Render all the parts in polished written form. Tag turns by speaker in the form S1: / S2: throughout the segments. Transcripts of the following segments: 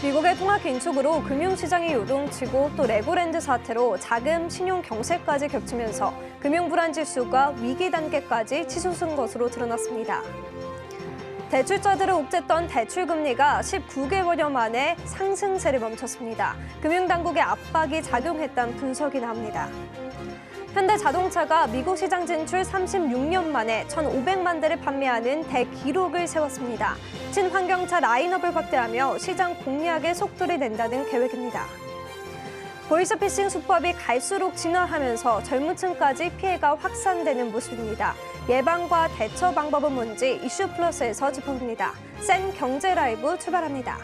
S1: 미국의 통화 긴축으로 금융시장이 요동치고 또 레고랜드 사태로 자금, 신용 경색까지 겹치면서 금융불안지수가 위기 단계까지 치솟은 것으로 드러났습니다. 대출자들을 옥죄던 대출금리가 19개월여 만에 상승세를 멈췄습니다. 금융당국의 압박이 작용했다는 분석이 나옵니다. 현대자동차가 미국 시장 진출 36년 만에 1,500만 대를 판매하는 대기록을 세웠습니다. 친환경차 라인업을 확대하며 시장 공략에 속도를 낸다는 계획입니다. 보이스피싱 수법이 갈수록 진화하면서 젊은 층까지 피해가 확산되는 모습입니다. 예방과 대처 방법은 뭔지 이슈 플러스에서 짚어봅니다. 센 경제 라이브 출발합니다.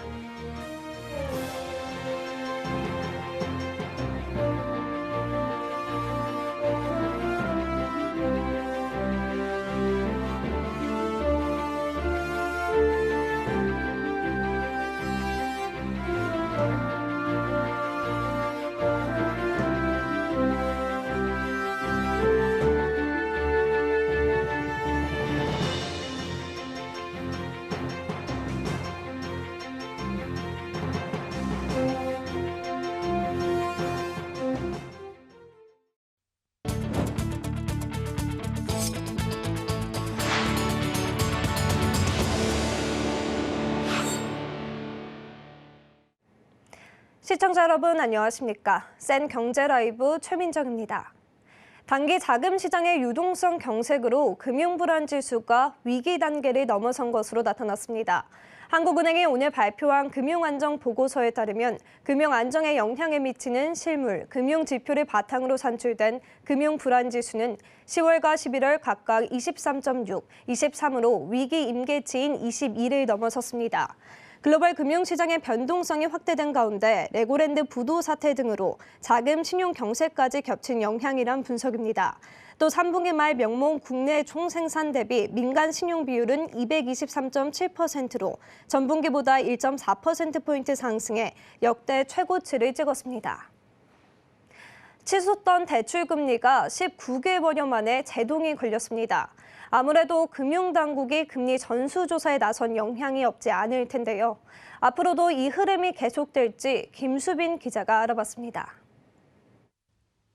S1: 시청자 여러분 안녕하십니까? 센 경제 라이브 최민정입니다. 단기 자금 시장의 유동성 경색으로 금융불안 지수가 위기 단계를 넘어선 것으로 나타났습니다. 한국은행이 오늘 발표한 금융안정 보고서에 따르면 금융 안정에 영향을 미치는 실물, 금융 지표를 바탕으로 산출된 금융불안 지수는 10월과 11월 각각 23.6, 23으로 위기 임계치인 22를 넘어섰습니다. 글로벌 금융시장의 변동성이 확대된 가운데 레고랜드 부도 사태 등으로 자금, 신용 경색까지 겹친 영향이란 분석입니다. 또 3분기 말 명목 국내 총생산 대비 민간 신용 비율은 223.7%로 전분기보다 1.4%포인트 상승해 역대 최고치를 찍었습니다. 치솟던 대출금리가 19개월여 만에 제동이 걸렸습니다. 아무래도 금융당국이 금리 전수조사에 나선 영향이 없지 않을 텐데요. 앞으로도 이 흐름이 계속될지 김수빈 기자가 알아봤습니다.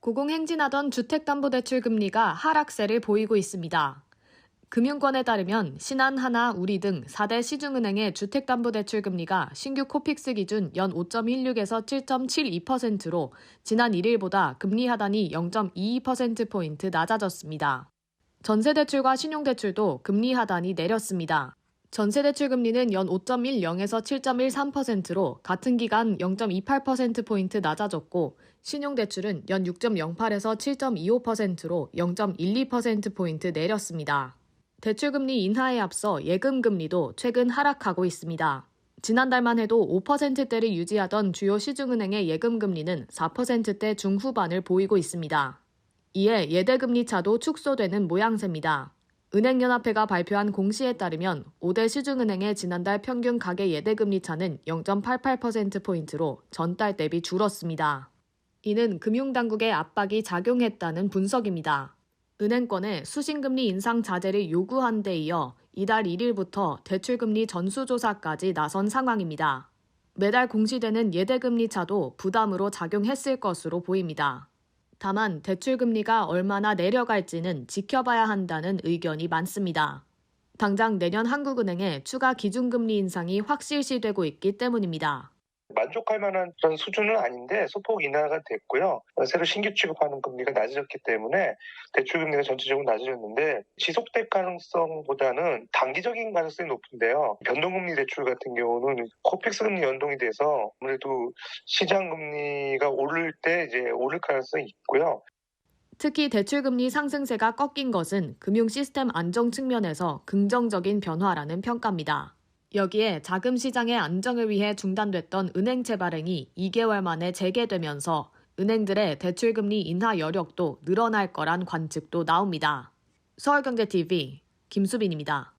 S2: 고공행진하던 주택담보대출 금리가 하락세를 보이고 있습니다. 금융권에 따르면 신한, 하나, 우리 등 4대 시중은행의 주택담보대출 금리가 신규 코픽스 기준 연 5.16에서 7.72%로 지난 1일보다 금리 하단이 0.22%포인트 낮아졌습니다. 전세대출과 신용대출도 금리 하단이 내렸습니다. 전세대출 금리는 연 5.10에서 7.13%로 같은 기간 0.28%포인트 낮아졌고 신용대출은 연 6.08에서 7.25%로 0.12%포인트 내렸습니다. 대출금리 인하에 앞서 예금금리도 최근 하락하고 있습니다. 지난달만 해도 5%대를 유지하던 주요 시중은행의 예금금리는 4%대 중후반을 보이고 있습니다. 이에 예대금리 차도 축소되는 모양새입니다. 은행연합회가 발표한 공시에 따르면 5대 시중은행의 지난달 평균 가계 예대금리 차는 0.88%포인트로 전달 대비 줄었습니다. 이는 금융당국의 압박이 작용했다는 분석입니다. 은행권에 수신금리 인상 자제를 요구한 데 이어 이달 1일부터 대출금리 전수조사까지 나선 상황입니다. 매달 공시되는 예대금리 차도 부담으로 작용했을 것으로 보입니다. 다만 대출금리가 얼마나 내려갈지는 지켜봐야 한다는 의견이 많습니다. 당장 내년 한국은행의 추가 기준금리 인상이 확실시되고 있기 때문입니다.
S3: 만족할 만한 그런 수준은 아닌데 소폭 인하가 됐고요. 새로 신규 취급하는 금리가 낮아졌기 때문에 대출 금리가 전체적으로 낮아졌는데 지속될 가능성보다는 단기적인 가능성이 높은데요. 변동금리 대출 같은 경우는 코픽스 금리 연동이 돼서 아무래도 시장 금리가 오를 때 이제 오를 가능성이 있고요.
S2: 특히 대출금리 상승세가 꺾인 것은 금융 시스템 안정 측면에서 긍정적인 변화라는 평가입니다. 여기에 자금 시장의 안정을 위해 중단됐던 은행채 발행이 2개월 만에 재개되면서 은행들의 대출금리 인하 여력도 늘어날 거란 관측도 나옵니다. 서울경제TV 김수빈입니다.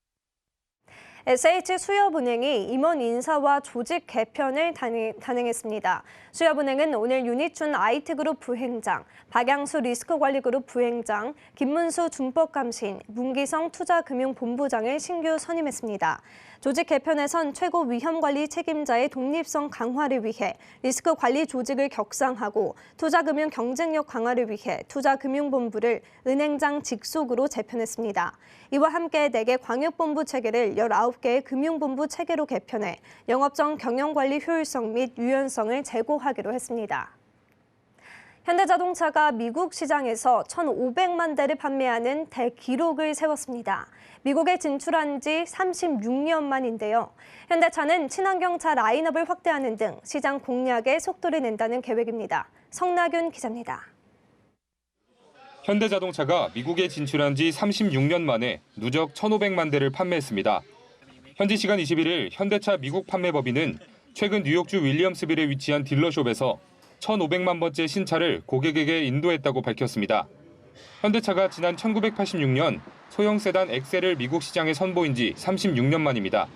S1: SH수협은행이 임원 인사와 조직 개편을 단행했습니다. 수협은행은 오늘 윤희춘 IT그룹 부행장, 박양수 리스크관리그룹 부행장, 김문수 준법감시인, 문기성 투자금융본부장을 신규 선임했습니다. 조직 개편에선 최고 위험관리 책임자의 독립성 강화를 위해 리스크관리 조직을 격상하고 투자금융 경쟁력 강화를 위해 투자금융본부를 은행장 직속으로 재편했습니다. 이와 함께 4개 광역본부 체계를 19개의 금융본부 체계로 개편해 영업정 경영관리 효율성 및 유연성을 제고하기로 했습니다. 현대자동차가 미국 시장에서 1,500만 대를 판매하는 대기록을 세웠습니다. 미국에 진출한 지 36년 만인데요. 현대차는 친환경차 라인업을 확대하는 등 시장 공략에 속도를 낸다는 계획입니다. 성나균 기자입니다.
S4: 현대자동차가 미국에 진출한 지 36년 만에 누적 1,500만 대를 판매했습니다. 현지 시간 21일 현대차 미국 판매법인은 최근 뉴욕주 윌리엄스빌에 위치한 딜러숍에서 1,500만 번째 신차를 고객에게 인도했다고 밝혔습니다. 현대차가 지난 1986년 소형 세단 엑셀을 미국 시장에 선보인 지 36년 만입니다.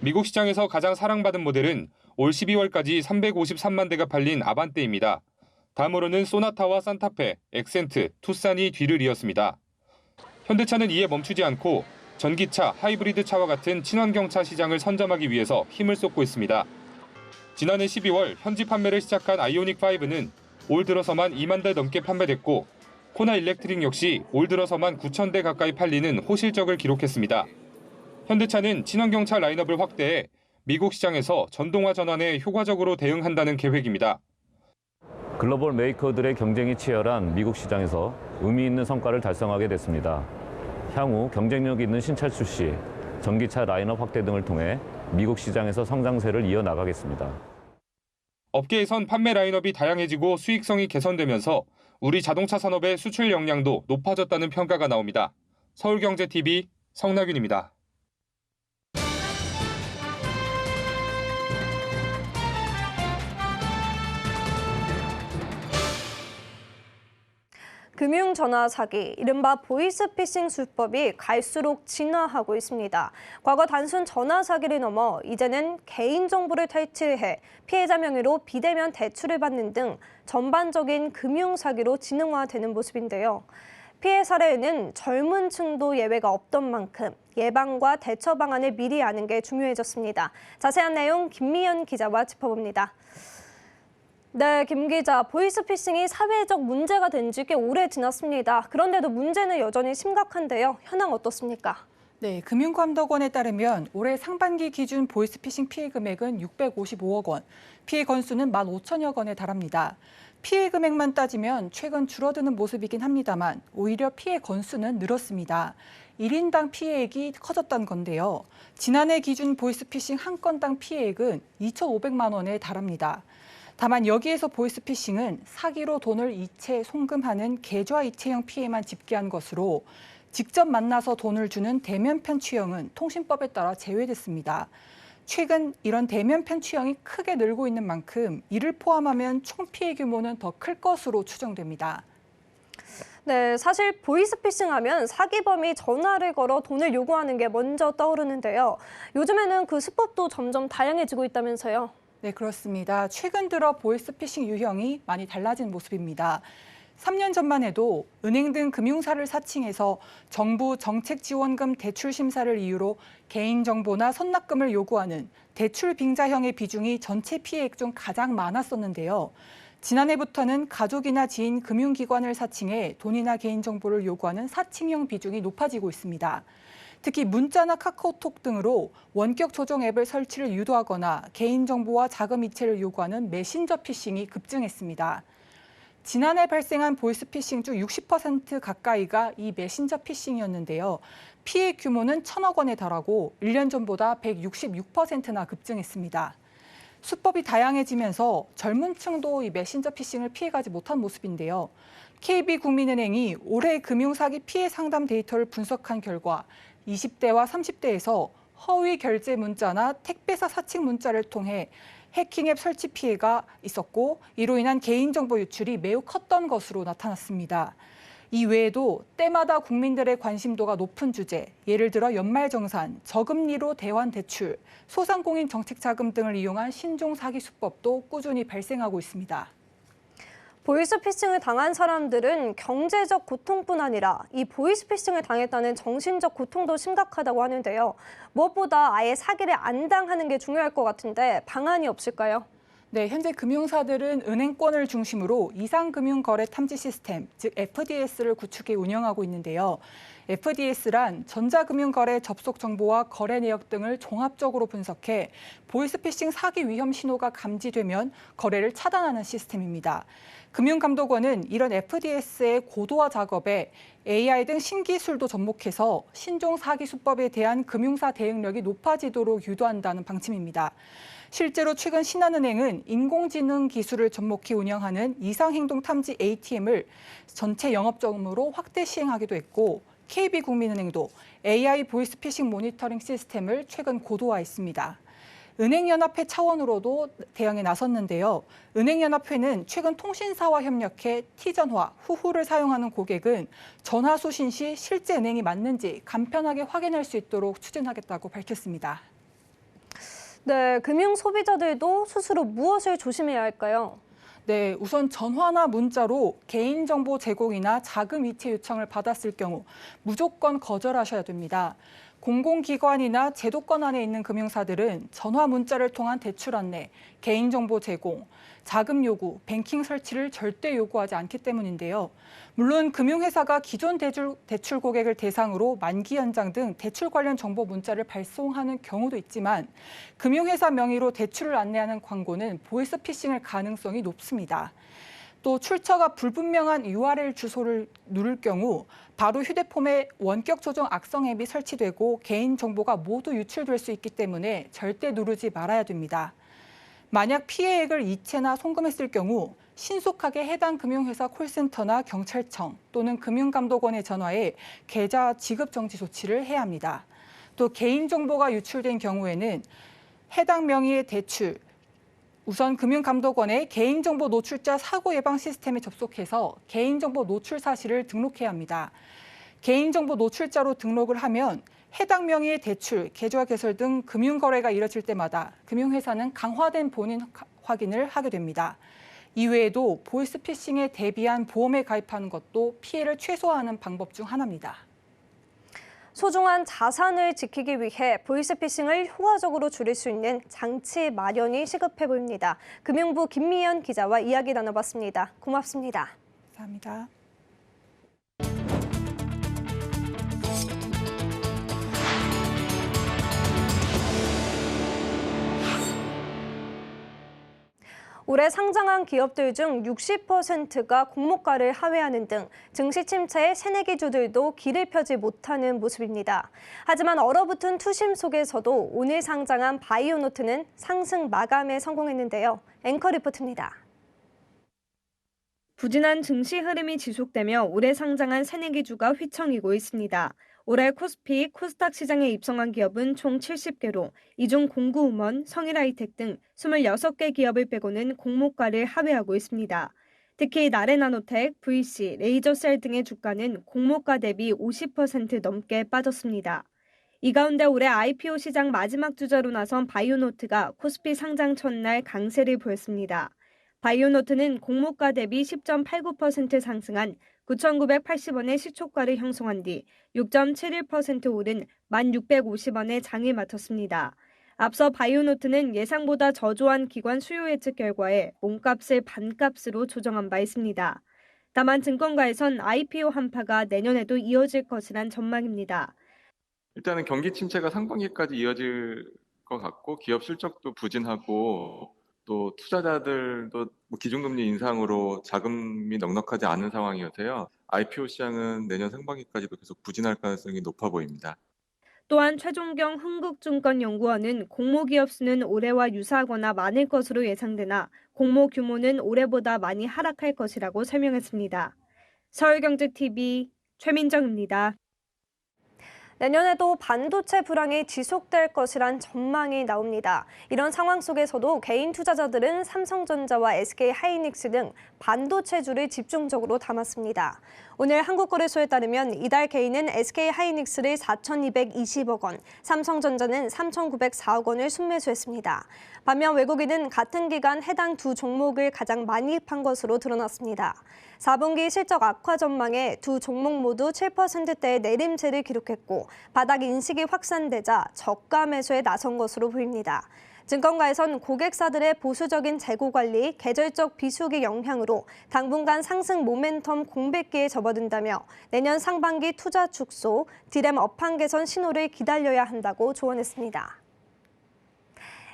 S4: 미국 시장에서 가장 사랑받은 모델은 올 12월까지 353만 대가 팔린 아반떼입니다. 다음으로는 소나타와 산타페, 엑센트, 투싼이 뒤를 이었습니다. 현대차는 이에 멈추지 않고 전기차, 하이브리드 차와 같은 친환경차 시장을 선점하기 위해서 힘을 쏟고 있습니다. 지난해 12월 현지 판매를 시작한 아이오닉5는 올 들어서만 2만 대 넘게 판매됐고 코나 일렉트릭 역시 올 들어서만 9천 대 가까이 팔리는 호실적을 기록했습니다. 현대차는 친환경차 라인업을 확대해 미국 시장에서 전동화 전환에 효과적으로 대응한다는 계획입니다.
S5: 글로벌 메이커들의 경쟁이 치열한 미국 시장에서 의미 있는 성과를 달성하게 됐습니다. 향후 경쟁력 있는 신차 출시, 전기차 라인업 확대 등을 통해 미국 시장에서 성장세를 이어나가겠습니다.
S4: 업계에선 판매 라인업이 다양해지고 수익성이 개선되면서 우리 자동차 산업의 수출 역량도 높아졌다는 평가가 나옵니다. 서울경제TV 성나균입니다.
S1: 금융전화 사기, 이른바 보이스피싱 수법이 갈수록 진화하고 있습니다. 과거 단순 전화 사기를 넘어 이제는 개인정보를 탈취해 피해자 명의로 비대면 대출을 받는 등 전반적인 금융사기로 진흥화되는 모습인데요. 피해 사례에는 젊은 층도 예외가 없던 만큼 예방과 대처 방안을 미리 아는 게 중요해졌습니다. 자세한 내용 김미연 기자와 짚어봅니다. 네, 김 기자, 보이스피싱이 사회적 문제가 된 지 꽤 오래 지났습니다. 그런데도 문제는 여전히 심각한데요. 현황 어떻습니까?
S6: 네, 금융감독원에 따르면 올해 상반기 기준 보이스피싱 피해 금액은 655억 원, 피해 건수는 15,000여 건에 달합니다. 피해 금액만 따지면 최근 줄어드는 모습이긴 합니다만 오히려 피해 건수는 늘었습니다. 1인당 피해액이 커졌다는 건데요. 지난해 기준 보이스피싱 한 건당 피해액은 2,500만 원에 달합니다. 다만 여기에서 보이스피싱은 사기로 돈을 이체 송금하는 계좌 이체형 피해만 집계한 것으로 직접 만나서 돈을 주는 대면 편취형은 통신법에 따라 제외됐습니다. 최근 이런 대면 편취형이 크게 늘고 있는 만큼 이를 포함하면 총 피해 규모는 더 클 것으로 추정됩니다.
S1: 네, 사실 보이스피싱 하면 사기범이 전화를 걸어 돈을 요구하는 게 먼저 떠오르는데요. 요즘에는 그 수법도 점점 다양해지고 있다면서요.
S6: 네, 그렇습니다. 최근 들어 보이스피싱 유형이 많이 달라진 모습입니다. 3년 전만 해도 은행 등 금융사를 사칭해서 정부 정책지원금 대출 심사를 이유로 개인정보나 선납금을 요구하는 대출 빙자형의 비중이 전체 피해액 중 가장 많았었는데요. 지난해부터는 가족이나 지인 금융기관을 사칭해 돈이나 개인정보를 요구하는 사칭형 비중이 높아지고 있습니다. 특히 문자나 카카오톡 등으로 원격 조정 앱을 설치를 유도하거나 개인정보와 자금 이체를 요구하는 메신저 피싱이 급증했습니다. 지난해 발생한 보이스피싱 중 60% 가까이가 이 메신저 피싱이었는데요. 피해 규모는 1,000억 원에 달하고 1년 전보다 166%나 급증했습니다. 수법이 다양해지면서 젊은 층도 이 메신저 피싱을 피해가지 못한 모습인데요. KB국민은행이 올해 금융사기 피해 상담 데이터를 분석한 결과 20대와 30대에서 허위 결제 문자나 택배사 사칭 문자를 통해 해킹 앱 설치 피해가 있었고 이로 인한 개인정보 유출이 매우 컸던 것으로 나타났습니다. 이 외에도 때마다 국민들의 관심도가 높은 주제, 예를 들어 연말정산, 저금리로 대환 대출, 소상공인 정책자금 등을 이용한 신종 사기 수법도 꾸준히 발생하고 있습니다.
S1: 보이스피싱을 당한 사람들은 경제적 고통뿐 아니라 이 보이스피싱을 당했다는 정신적 고통도 심각하다고 하는데요. 무엇보다 아예 사기를 안 당하는 게 중요할 것 같은데 방안이 없을까요?
S6: 네, 현재 금융사들은 은행권을 중심으로 이상금융거래 탐지 시스템, 즉 FDS를 구축해 운영하고 있는데요. FDS란 전자금융거래 접속 정보와 거래 내역 등을 종합적으로 분석해 보이스피싱 사기 위험 신호가 감지되면 거래를 차단하는 시스템입니다. 금융감독원은 이런 FDS의 고도화 작업에 AI 등 신기술도 접목해서 신종 사기 수법에 대한 금융사 대응력이 높아지도록 유도한다는 방침입니다. 실제로 최근 신한은행은 인공지능 기술을 접목해 운영하는 이상행동 탐지 ATM을 전체 영업점으로 확대 시행하기도 했고, KB국민은행도 AI 보이스피싱 모니터링 시스템을 최근 고도화했습니다. 은행연합회 차원으로도 대응에 나섰는데요. 은행연합회는 최근 통신사와 협력해 T전화, 후후를 사용하는 고객은 전화 수신 시 실제 은행이 맞는지 간편하게 확인할 수 있도록 추진하겠다고 밝혔습니다.
S1: 네, 금융 소비자들도 스스로 무엇을 조심해야 할까요?
S6: 네, 우선 전화나 문자로 개인정보 제공이나 자금 이체 요청을 받았을 경우 무조건 거절하셔야 됩니다. 공공기관이나 제도권 안에 있는 금융사들은 전화 문자를 통한 대출 안내, 개인정보 제공, 자금 요구, 뱅킹 설치를 절대 요구하지 않기 때문인데요. 물론 금융회사가 기존 대출 고객을 대상으로 만기 연장 등 대출 관련 정보 문자를 발송하는 경우도 있지만 금융회사 명의로 대출을 안내하는 광고는 보이스피싱일 가능성이 높습니다. 또 출처가 불분명한 URL 주소를 누를 경우 바로 휴대폰에 원격 조정 악성 앱이 설치되고 개인정보가 모두 유출될 수 있기 때문에 절대 누르지 말아야 됩니다. 만약 피해액을 이체나 송금했을 경우 신속하게 해당 금융회사 콜센터나 경찰청 또는 금융감독원에 전화해 계좌 지급 정지 조치를 해야 합니다. 또 개인정보가 유출된 경우에는 해당 명의의 대출, 우선 금융감독원의 개인정보 노출자 사고 예방 시스템에 접속해서 개인정보 노출 사실을 등록해야 합니다. 개인정보 노출자로 등록을 하면 해당 명의의 대출, 계좌 개설 등 금융거래가 이뤄질 때마다 금융회사는 강화된 본인 확인을 하게 됩니다. 이외에도 보이스피싱에 대비한 보험에 가입하는 것도 피해를 최소화하는 방법 중 하나입니다.
S1: 소중한 자산을 지키기 위해 보이스피싱을 효과적으로 줄일 수 있는 장치 마련이 시급해 보입니다. 금융부 김미연 기자와 이야기 나눠봤습니다. 고맙습니다.
S6: 감사합니다.
S1: 올해 상장한 기업들 중 60%가 공모가를 하회하는 등 증시 침체에 새내기주들도 길을 펴지 못하는 모습입니다. 하지만 얼어붙은 투심 속에서도 오늘 상장한 바이오노트는 상승 마감에 성공했는데요. 앵커 리포트입니다. 부진한 증시 흐름이 지속되며 올해 상장한 새내기주가 휘청이고 있습니다. 올해 코스피, 코스닥 시장에 입성한 기업은 총 70개로 이 중 공구음원, 성일하이텍 등 26개 기업을 빼고는 공모가를 하회하고 있습니다. 특히 나레나노텍, VC, 레이저셀 등의 주가는 공모가 대비 50% 넘게 빠졌습니다. 이 가운데 올해 IPO 시장 마지막 주자로 나선 바이오노트가 코스피 상장 첫날 강세를 보였습니다. 바이오노트는 공모가 대비 10.89% 상승한 9,980원의 시초가를 형성한 뒤 6.71% 오른 1,650원에 장을 마쳤습니다. 앞서 바이오노트는 예상보다 저조한 기관 수요 예측 결과에 몸값을 반값으로 조정한 바 있습니다. 다만 증권가에선 IPO 한파가 내년에도 이어질 것이란 전망입니다.
S7: 일단은 경기 침체가 상반기까지 이어질 것 같고 기업 실적도 부진하고 또 투자자들도 기준금리 인상으로 자금이 넉넉하지 않은 상황이어서요. IPO 시장은 내년 상반기까지도 계속 부진할 가능성이 높아 보입니다.
S1: 또한 최종경 흥국증권연구원은 공모기업 수는 올해와 유사하거나 많을 것으로 예상되나 공모 규모는 올해보다 많이 하락할 것이라고 설명했습니다. 서울경제TV 최민정입니다. 내년에도 반도체 불황이 지속될 것이란 전망이 나옵니다. 이런 상황 속에서도 개인 투자자들은 삼성전자와 SK하이닉스 등 반도체주를 집중적으로 담았습니다. 오늘 한국거래소에 따르면 이달 개인은 SK하이닉스를 4,220억 원, 삼성전자는 3,904억 원을 순매수했습니다. 반면 외국인은 같은 기간 해당 두 종목을 가장 많이 판 것으로 드러났습니다. 4분기 실적 악화 전망에 두 종목 모두 7%대의 내림세를 기록했고 바닥 인식이 확산되자 저가 매수에 나선 것으로 보입니다. 증권가에선 고객사들의 보수적인 재고 관리, 계절적 비수기 영향으로 당분간 상승 모멘텀 공백기에 접어든다며 내년 상반기 투자 축소, 디램 업황 개선 신호를 기다려야 한다고 조언했습니다.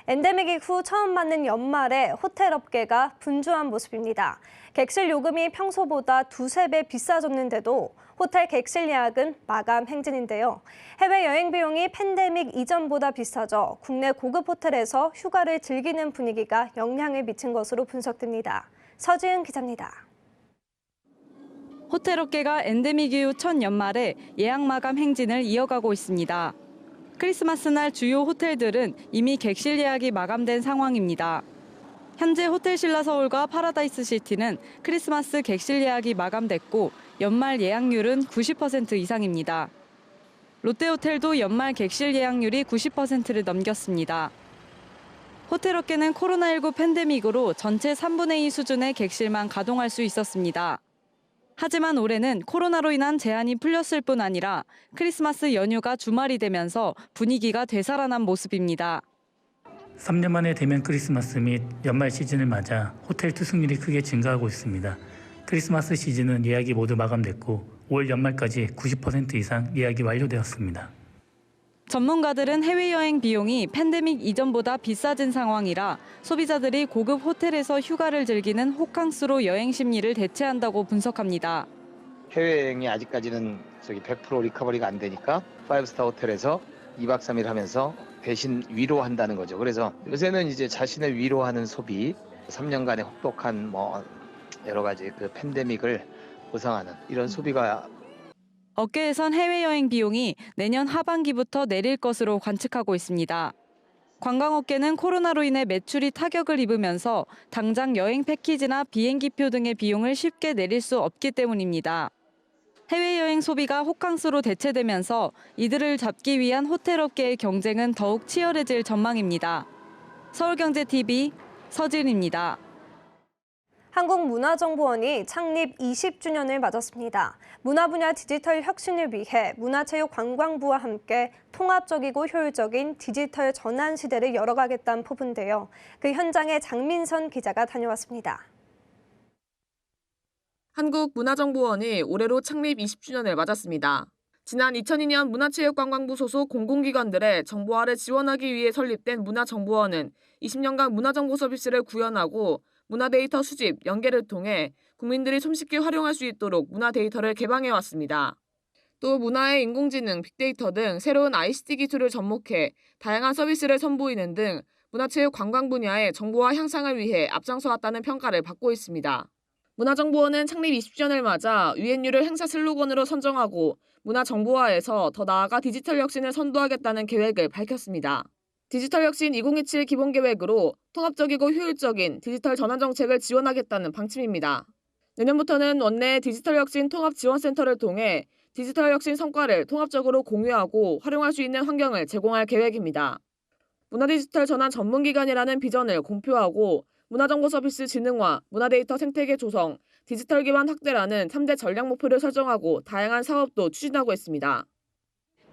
S1: 엔데믹 이후 처음 맞는 연말에 호텔 업계가 분주한 모습입니다. 객실 요금이 평소보다 두세 배 비싸졌는데도 호텔 객실 예약은 마감 행진인데요. 해외여행 비용이 팬데믹 이전보다 비싸져 국내 고급 호텔에서 휴가를 즐기는 분위기가 영향을 미친 것으로 분석됩니다. 서지은 기자입니다.
S8: 호텔 업계가 엔데믹 이후 첫 연말에 예약 마감 행진을 이어가고 있습니다. 크리스마스 날 주요 호텔들은 이미 객실 예약이 마감된 상황입니다. 현재 호텔 신라 서울과 파라다이스 시티는 크리스마스 객실 예약이 마감됐고 연말 예약률은 90% 이상입니다. 롯데호텔도 연말 객실 예약률이 90%를 넘겼습니다. 호텔 업계는 코로나19 팬데믹으로 전체 3분의 2 수준의 객실만 가동할 수 있었습니다. 하지만 올해는 코로나로 인한 제한이 풀렸을 뿐 아니라 크리스마스 연휴가 주말이 되면서 분위기가 되살아난 모습입니다.
S9: 3년 만에 대면 크리스마스 및 연말 시즌을 맞아 호텔 투숙률이 크게 증가하고 있습니다. 크리스마스 시즌은 예약이 모두 마감됐고 올 연말까지 90% 이상 예약이 완료되었습니다.
S8: 전문가들은 해외여행 비용이 팬데믹 이전보다 비싸진 상황이라 소비자들이 고급 호텔에서 휴가를 즐기는 호캉스로 여행 심리를 대체한다고 분석합니다.
S10: 해외여행이 아직까지는 100% 리커버리가 안 되니까 5스타 호텔에서 2박 3일 하면서 대신 위로한다는 거죠. 그래서 요새는 이제 자신을 위로하는 소비, 3년간의 혹독한 여러 가지 그 팬데믹을 보상하는 이런 소비가
S8: 업계에선 해외여행 비용이 내년 하반기부터 내릴 것으로 관측하고 있습니다. 관광업계는 코로나로 인해 매출이 타격을 입으면서 당장 여행 패키지나 비행기표 등의 비용을 쉽게 내릴 수 없기 때문입니다. 해외여행 소비가 호캉스로 대체되면서 이들을 잡기 위한 호텔업계의 경쟁은 더욱 치열해질 전망입니다. 서울경제TV 서진입니다.
S1: 한국문화정보원이 창립 20주년을 맞았습니다. 문화 분야 디지털 혁신을 위해 문화체육관광부와 함께 통합적이고 효율적인 디지털 전환 시대를 열어가겠다는 포부인데요. 그 현장에 장민선 기자가 다녀왔습니다.
S11: 한국문화정보원이 올해로 창립 20주년을 맞았습니다. 지난 2002년 문화체육관광부 소속 공공기관들의 정보화를 지원하기 위해 설립된 문화정보원은 20년간 문화정보 서비스를 구현하고 문화데이터 수집, 연계를 통해 국민들이 손쉽게 활용할 수 있도록 문화데이터를 개방해왔습니다. 또 문화의 인공지능, 빅데이터 등 새로운 ICT 기술을 접목해 다양한 서비스를 선보이는 등 문화체육관광 분야의 정보화 향상을 위해 앞장서왔다는 평가를 받고 있습니다. 문화정보원은 창립 20주년을 맞아 유엔유를 행사 슬로건으로 선정하고 문화정보화에서 더 나아가 디지털 혁신을 선도하겠다는 계획을 밝혔습니다. 디지털 혁신 2027 기본계획으로 통합적이고 효율적인 디지털 전환 정책을 지원하겠다는 방침입니다. 내년부터는 원내 디지털 혁신 통합지원센터를 통해 디지털 혁신 성과를 통합적으로 공유하고 활용할 수 있는 환경을 제공할 계획입니다. 문화디지털 전환 전문기관이라는 비전을 공표하고 문화정보서비스 진흥화, 문화데이터 생태계 조성, 디지털 기반 확대라는 3대 전략 목표를 설정하고 다양한 사업도 추진하고 있습니다.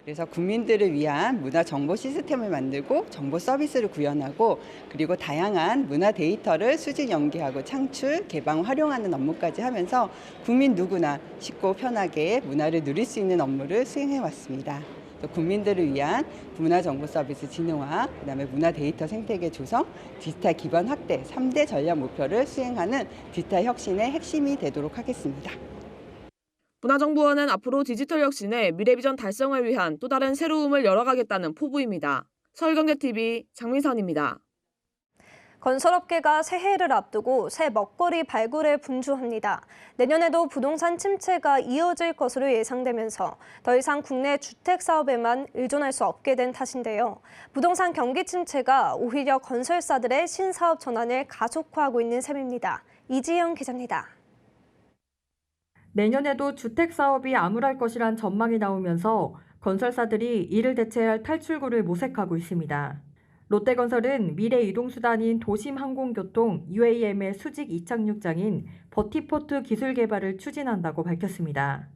S12: 그래서 국민들을 위한 문화 정보 시스템을 만들고 정보 서비스를 구현하고 그리고 다양한 문화 데이터를 수집 연계하고 창출, 개방, 활용하는 업무까지 하면서 국민 누구나 쉽고 편하게 문화를 누릴 수 있는 업무를 수행해 왔습니다. 또 국민들을 위한 문화 정보 서비스 진흥화, 그다음에 문화 데이터 생태계 조성, 디지털 기반 확대 3대 전략 목표를 수행하는 디지털 혁신의 핵심이 되도록 하겠습니다.
S11: 문화정보원은 앞으로 디지털 혁신의 미래비전 달성을 위한 또 다른 새로움을 열어가겠다는 포부입니다. 서울경제TV 장민선입니다.
S1: 건설업계가 새해를 앞두고 새 먹거리 발굴에 분주합니다. 내년에도 부동산 침체가 이어질 것으로 예상되면서 더 이상 국내 주택 사업에만 의존할 수 없게 된 탓인데요. 부동산 경기 침체가 오히려 건설사들의 신사업 전환을 가속화하고 있는 셈입니다. 이지영 기자입니다.
S13: 내년에도 주택 사업이 암울할 것이란 전망이 나오면서 건설사들이 이를 대체할 탈출구를 모색하고 있습니다. 롯데건설은 미래 이동수단인 도심항공교통 UAM의 수직 이착륙장인 버티포트 기술 개발을 추진한다고 밝혔습니다.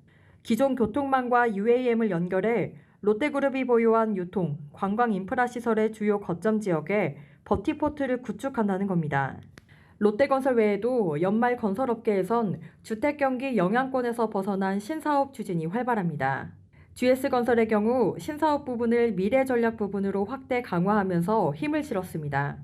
S13: 기존 교통망과 UAM을 연결해 롯데그룹이 보유한 유통, 관광 인프라 시설의 주요 거점 지역에 버티포트를 구축한다는 겁니다. 롯데건설 외에도 연말 건설업계에선 주택 경기 영향권에서 벗어난 신사업 추진이 활발합니다. GS건설의 경우 신사업 부분을 미래전략 부분으로 확대 강화하면서 힘을 실었습니다.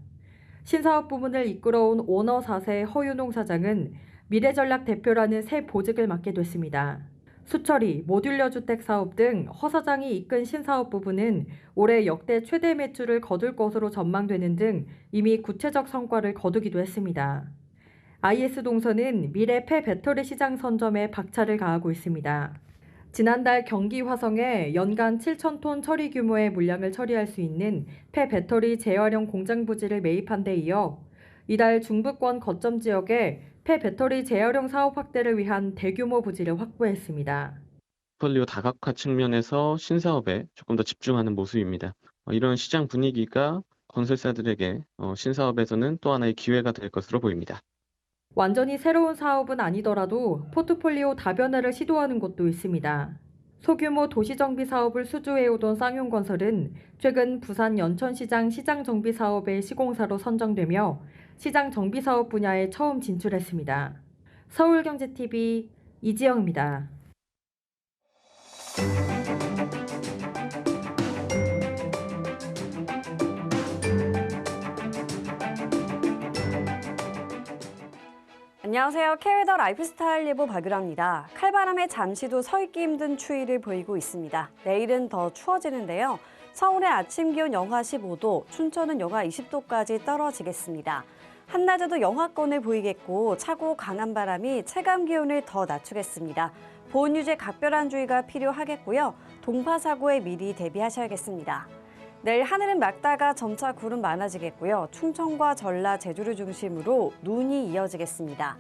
S13: 신사업 부분을 이끌어온 오너 4세 허윤홍 사장은 미래전략 대표라는 새 보직을 맡게 됐습니다. 수처리, 모듈러 주택 사업 등 허 사장이 이끈 신사업 부분은 올해 역대 최대 매출을 거둘 것으로 전망되는 등 이미 구체적 성과를 거두기도 했습니다. IS동선은 미래 폐배터리 시장 선점에 박차를 가하고 있습니다. 지난달 경기 화성에 연간 7,000톤 처리 규모의 물량을 처리할 수 있는 폐배터리 재활용 공장 부지를 매입한 데 이어 이달 중부권 거점 지역에 폐배터리 재활용 사업 확대를 위한 대규모 부지를 확보했습니다.
S14: 포트폴리오 다각화 측면에서 신사업에 조금 더 집중하는 모습입니다. 이런 시장 분위기가 건설사들에게 신사업에서는 또 하나의 기회가 될 것으로 보입니다.
S13: 완전히 새로운 사업은 아니더라도 포트폴리오 다변화를 시도하는 곳도 있습니다. 소규모 도시정비 사업을 수주해오던 쌍용건설은 최근 부산 연천시장 시장정비 사업의 시공사로 선정되며 시장정비 사업 분야에 처음 진출했습니다. 서울경제TV 이지영입니다.
S15: 안녕하세요. K웨더 라이프스타일 예보 박유라입니다. 칼바람에 잠시도 서 있기 힘든 추위를 보이고 있습니다. 내일은 더 추워지는데요. 서울의 아침 기온 영하 15도, 춘천은 영하 20도까지 떨어지겠습니다. 한낮에도 영하권을 보이겠고 차고 강한 바람이 체감 기온을 더 낮추겠습니다. 보온 유지에 각별한 주의가 필요하겠고요. 동파 사고에 미리 대비하셔야겠습니다. 내일 하늘은 맑다가 점차 구름 많아지겠고요. 충청과 전라, 제주를 중심으로 눈이 이어지겠습니다.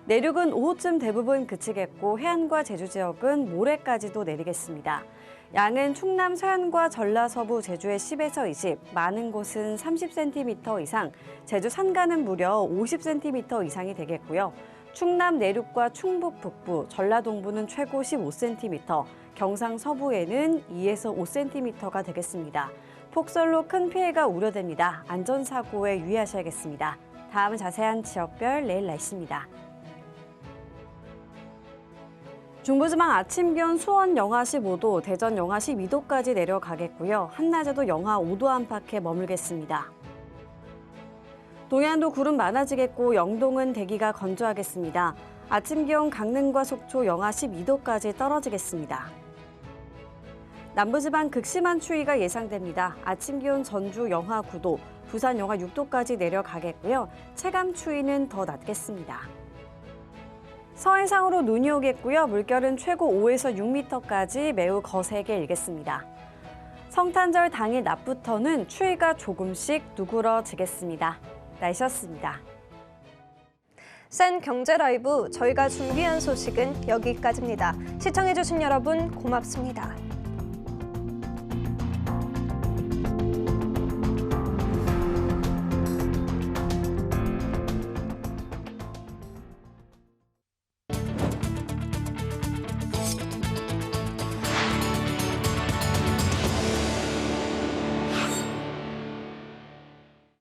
S15: 내륙은 오후쯤 대부분 그치겠고 해안과 제주 지역은 모레까지도 내리겠습니다. 양은 충남 서해안과 전라 서부, 제주에 10에서 20, 많은 곳은 30cm 이상, 제주 산간은 무려 50cm 이상이 되겠고요. 충남 내륙과 충북 북부, 전라 동부는 최고 15cm, 경상 서부에는 2에서 5cm가 되겠습니다. 폭설로 큰 피해가 우려됩니다. 안전사고에 유의하셔야겠습니다. 다음은 자세한 지역별 내일 날씨입니다. 중부지방 아침 기온 수원 영하 15도, 대전 영하 12도까지 내려가겠고요. 한낮에도 영하 5도 안팎에 머물겠습니다. 동해안도 구름 많아지겠고 영동은 대기가 건조하겠습니다. 아침 기온 강릉과 속초 영하 12도까지 떨어지겠습니다. 남부지방 극심한 추위가 예상됩니다. 아침 기온 전주 영하 9도, 부산 영하 6도까지 내려가겠고요. 체감 추위는 더 낮겠습니다. 서해상으로 눈이 오겠고요. 물결은 최고 5에서 6m까지 매우 거세게 일겠습니다. 성탄절 당일 낮부터는 추위가 조금씩 누그러지겠습니다. 날씨였습니다.
S1: 센 경제 라이브, 저희가 준비한 소식은 여기까지입니다. 시청해주신 여러분 고맙습니다.